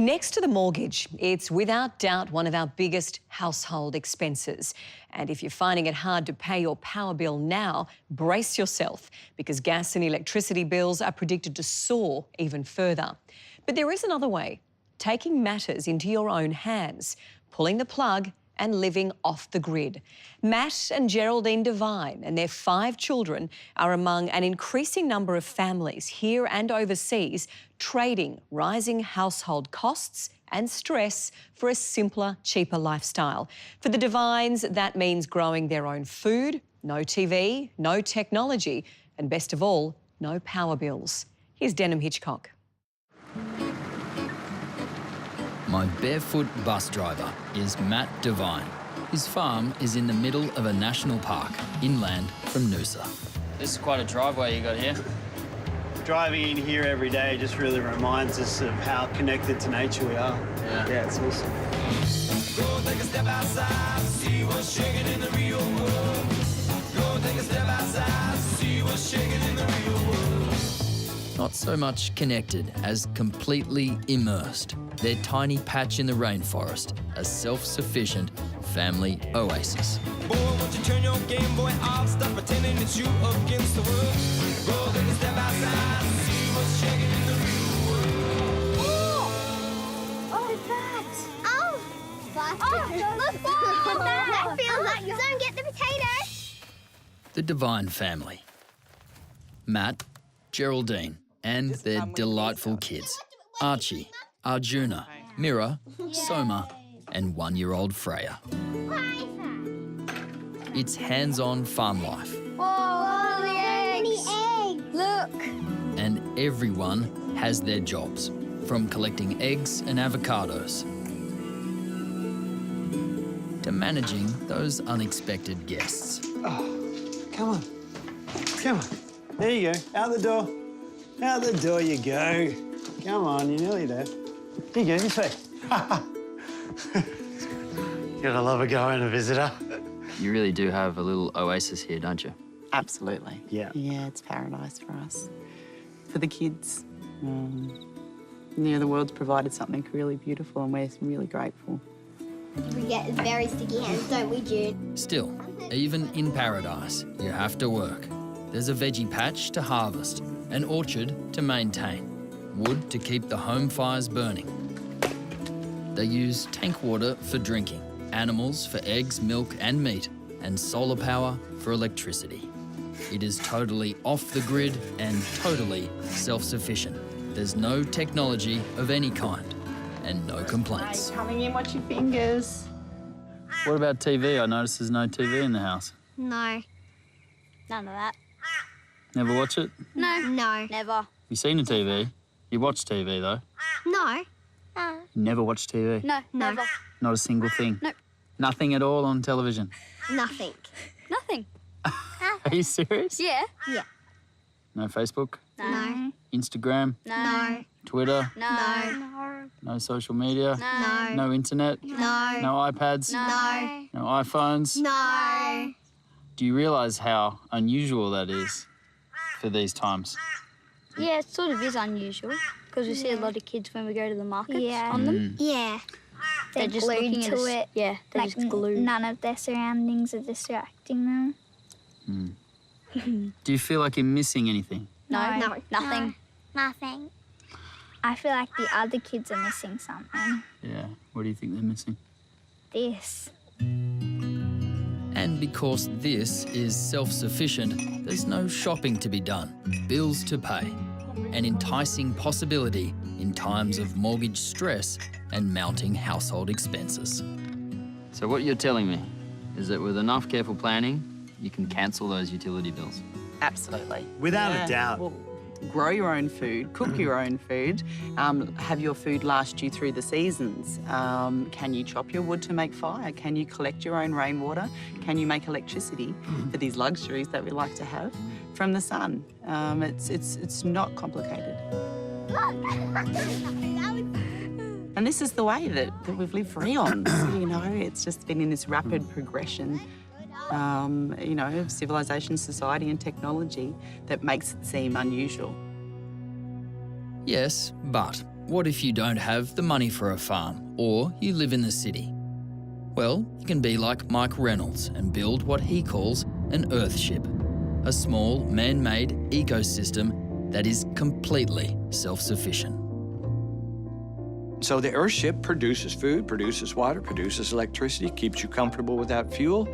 Next to the mortgage, it's without doubt one of our biggest household expenses. And if you're finding it hard to pay your power bill now, brace yourself, because gas and electricity bills are predicted to soar even further. But there is another way, taking matters into your own hands, pulling the plug and living off the grid. Matt and Geraldine Devine and their 5 children are among an increasing number of families here and overseas trading rising household costs and stress for a simpler, cheaper lifestyle. For the Devines, that means growing their own food, no TV, no technology, and best of all, no power bills. Here's Denham Hitchcock. My barefoot bus driver is Matt Devine. His farm is in the middle of a national park, inland from Noosa. This is quite a driveway you got here. Driving in here every day just really reminds us of how connected to nature we are. Yeah, it's awesome. Go take a step outside, see what's shaking in the real world. Go take a step outside, see what's shaking in the real world. Not so much connected as completely immersed. Their tiny patch in the rainforest, a self-sufficient family oasis. Boy, won't you turn your Game Boy off, stop pretending it's you against the world. Go take a step outside, see what's shaking in the real world. Oh, what's that? Oh, look, that feels like you don't get the potatoes. The Devine family. Matt, Geraldine, and their delightful kids. Archie, Arjuna, Mira, Soma, and 1-year-old Freya. It's hands-on farm life. Whoa, the eggs! Look! And everyone has their jobs, from collecting eggs and avocados to managing those unexpected guests. Oh, come on. Come on. There you go. Out the door. Out the door you go. Come on, you're nearly there. Here you go, this way. Gotta love a go and a visitor. You really do have a little oasis here, don't you? Absolutely. Yeah. Yeah, it's paradise for us. For the kids. The world's provided something really beautiful and we're really grateful. We get very sticky hands, don't we, Jude? Still, even in paradise, you have to work. There's a veggie patch to harvest, an orchard to maintain, wood to keep the home fires burning. They use tank water for drinking, animals for eggs, milk and meat, and solar power for electricity. It is totally off the grid and totally self-sufficient. There's no technology of any kind and no complaints. Hey, coming in, watch your fingers. What about TV? I noticed there's no TV in the house. No. None of that. Never watch it? No. No. Never. You seen a TV? You watch TV though? No. You never watch TV? No. Never. Not a single thing? Nope. Nothing at all on television? Nothing. Nothing. Are you serious? Yeah. Yeah. No Facebook? No. Instagram? No. Twitter? No. No social media? No. No internet? No. No iPads? No. No iPhones? No. Do you realise how unusual that is for these times? Yeah, it sort of is unusual because we see a lot of kids when we go to the markets on them. Yeah. They're just glued looking to at us. it. Yeah, they're Like just glued. none of their surroundings are distracting them. Do you feel like you're missing anything? No, No. nothing. Nothing. I feel like the other kids are missing something. Yeah. What do you think they're missing? This. And because this is self-sufficient, there's no shopping to be done, bills to pay, an enticing possibility in times of mortgage stress and mounting household expenses. So what you're telling me is that with enough careful planning, you can cancel those utility bills. Absolutely. Without a doubt. Well, grow your own food, cook your own food, have your food last you through the seasons. Can you chop your wood to make fire? Can you collect your own rainwater? Can you make electricity for these luxuries that we like to have from the sun? It's not complicated. And this is the way that we've lived for eons. It's just been in this rapid progression of civilization, society and technology that makes it seem unusual. Yes, but what if you don't have the money for a farm or you live in the city? Well, you can be like Mike Reynolds and build what he calls an Earthship, a small man-made ecosystem that is completely self-sufficient. So the Earthship produces food, produces water, produces electricity, keeps you comfortable without fuel,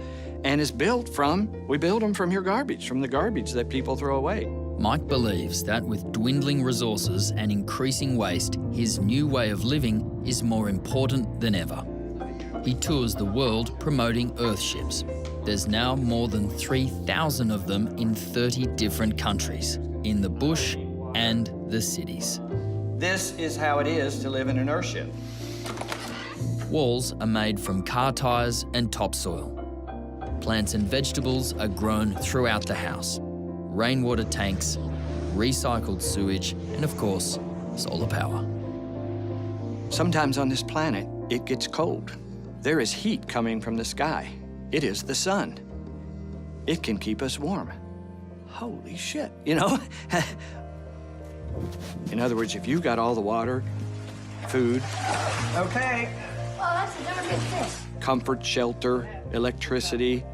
and is built from, we build them from your garbage, from the garbage that people throw away. Mike believes that with dwindling resources and increasing waste, his new way of living is more important than ever. He tours the world promoting Earthships. There's now more than 3,000 of them in 30 different countries, in the bush and the cities. This is how it is to live in an Earthship. Walls are made from car tyres and topsoil. Plants and vegetables are grown throughout the house. Rainwater tanks, recycled sewage, and of course, solar power. Sometimes on this planet, it gets cold. There is heat coming from the sky. It is the sun. It can keep us warm. Holy shit, you know? In other words, if you've got all the water, food, okay, Oh, that's a darn good fish. comfort, shelter, electricity,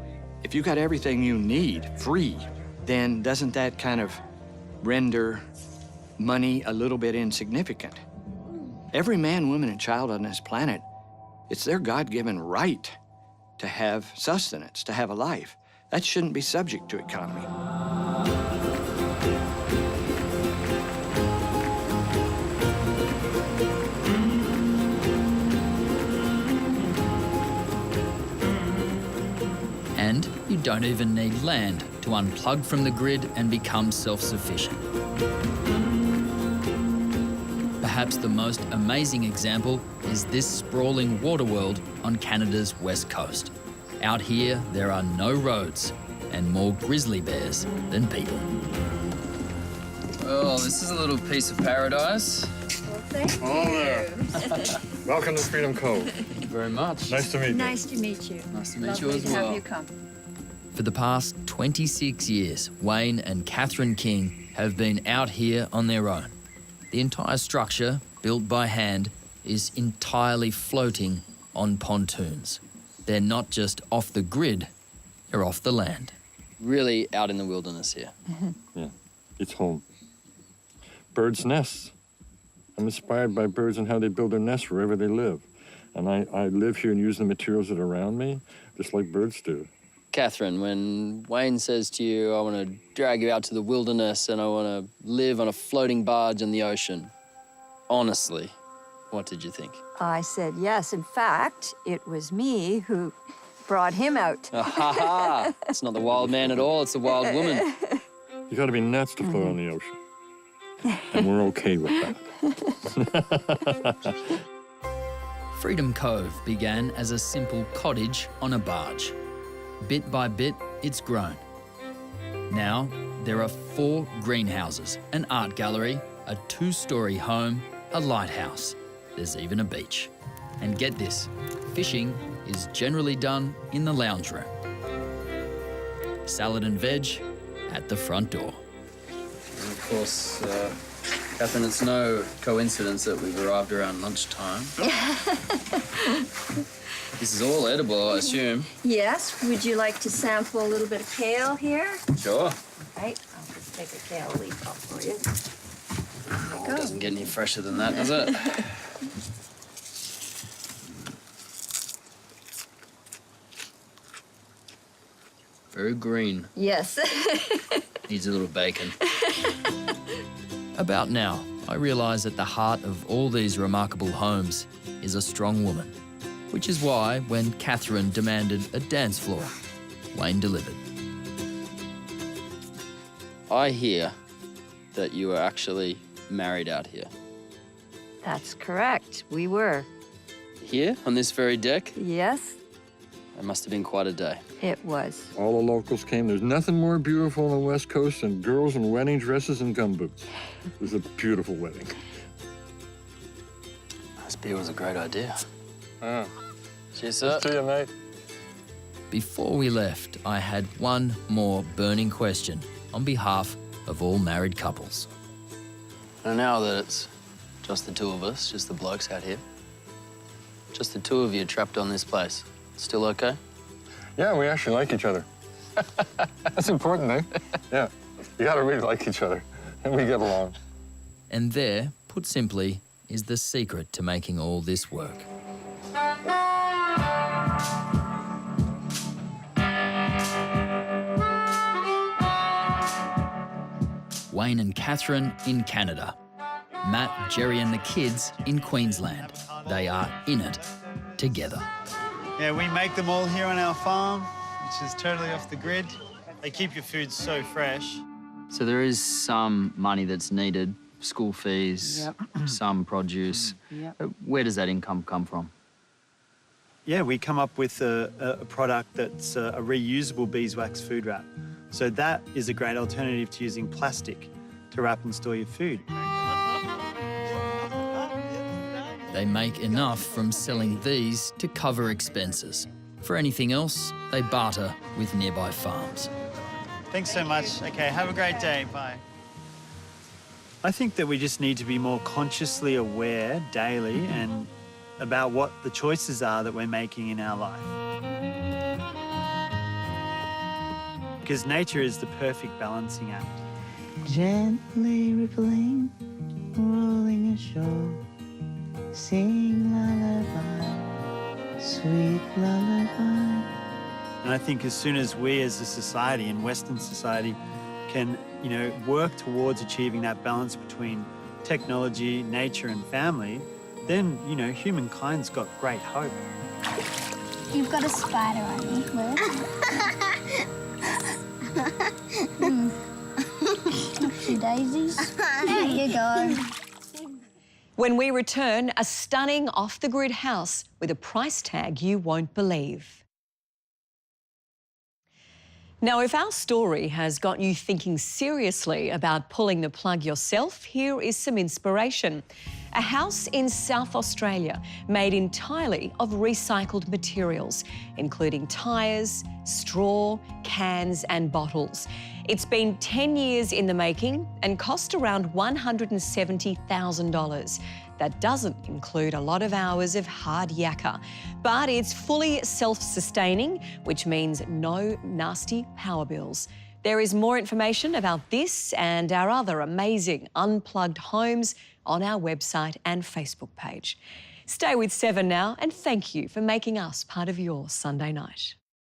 if you've got everything you need free, then doesn't that kind of render money a little bit insignificant? Every man, woman, and child on this planet, it's their God-given right to have sustenance, to have a life. That shouldn't be subject to economy. And you don't even need land to unplug from the grid and become self-sufficient. Perhaps the most amazing example is this sprawling water world on Canada's west coast. Out here, there are no roads and more grizzly bears than people. Well, this is a little piece of paradise. Welcome to Freedom Cove. Thank you very much. Nice to meet you. Nice to meet you. Nice to meet you Lovely as to well. have you come. For the past 26 years, Wayne and Catherine King have been out here on their own. The entire structure, built by hand, is entirely floating on pontoons. They're not just off the grid, they're off the land. Really out in the wilderness here. Yeah, it's home. Birds' nests. I'm inspired by birds and how they build their nests wherever they live. And I live here and use the materials that are around me, just like birds do. Catherine, when Wayne says to you, I want to drag you out to the wilderness and I want to live on a floating barge in the ocean, honestly, what did you think? I said yes. In fact, it was me who brought him out. Ha ha! It's not the wild man at all, it's the wild woman. You gotta be nuts to float on the ocean. And we're okay with that. Freedom Cove began as a simple cottage on a barge. Bit by bit, it's grown. Now, there are 4 greenhouses, an art gallery, a 2-story home, a lighthouse. There's even a beach. And get this, fishing is generally done in the lounge room. Salad and veg at the front door. And of course, Catherine, it's no coincidence that we've arrived around lunchtime. This is all edible, I assume. Yes. Would you like to sample a little bit of kale here? Sure. Right. I'll just take a kale leaf off for you. Oh, it doesn't get any fresher than that, does it? Very green. Yes. Needs a little bacon. About now, I realise at the heart of all these remarkable homes is a strong woman, which is why when Catherine demanded a dance floor, Wayne delivered. I hear that you are actually married out here. That's correct. We were. Here, on this very deck? Yes, It must have been quite a day. it was. All the locals came. There's nothing more beautiful on the West Coast than girls in wedding dresses and gumboots. It was a beautiful wedding. This beer was a great idea. Ah. Cheers, sir. See you, mate. Before we left, I had one more burning question on behalf of all married couples. And now that it's just the two of us, just the blokes out here, just the two of you trapped on this place, still okay? Yeah, we actually like each other. That's important, eh? Yeah, you gotta really like each other, and we get along. And there, put simply, is the secret to making all this work. Wayne and Catherine in Canada. Matt, Jerry and the kids in Queensland. They are in it together. Yeah, we make them all here on our farm, which is totally off the grid. They keep your food so fresh. So there is some money that's needed, school fees, some produce. Where does that income come from? Yeah, we come up with a product that's a reusable beeswax food wrap. So that is a great alternative to using plastic to wrap and store your food. They make enough from selling these to cover expenses. For anything else, they barter with nearby farms. Thanks so much. Okay, have a great day. Bye. I think that we just need to be more consciously aware daily and about what the choices are that we're making in our life. Because nature is the perfect balancing act. Gently rippling, rolling ashore, sing lullaby, sweet lullaby. And I think as soon as we as a society and Western society can, work towards achieving that balance between technology, nature and family, then, humankind's got great hope. You've got a spider on you, Will. Oopsie daisies. There you go. When we return, a stunning off-the-grid house with a price tag you won't believe. Now, if our story has got you thinking seriously about pulling the plug yourself, here is some inspiration. A house in South Australia made entirely of recycled materials, including tyres, straw, cans and bottles. It's been 10 years in the making and cost around $170,000. That doesn't include a lot of hours of hard yakka. But it's fully self-sustaining, which means no nasty power bills. There is more information about this and our other amazing unplugged homes on our website and Facebook page. Stay with 7 now and thank you for making us part of your Sunday night.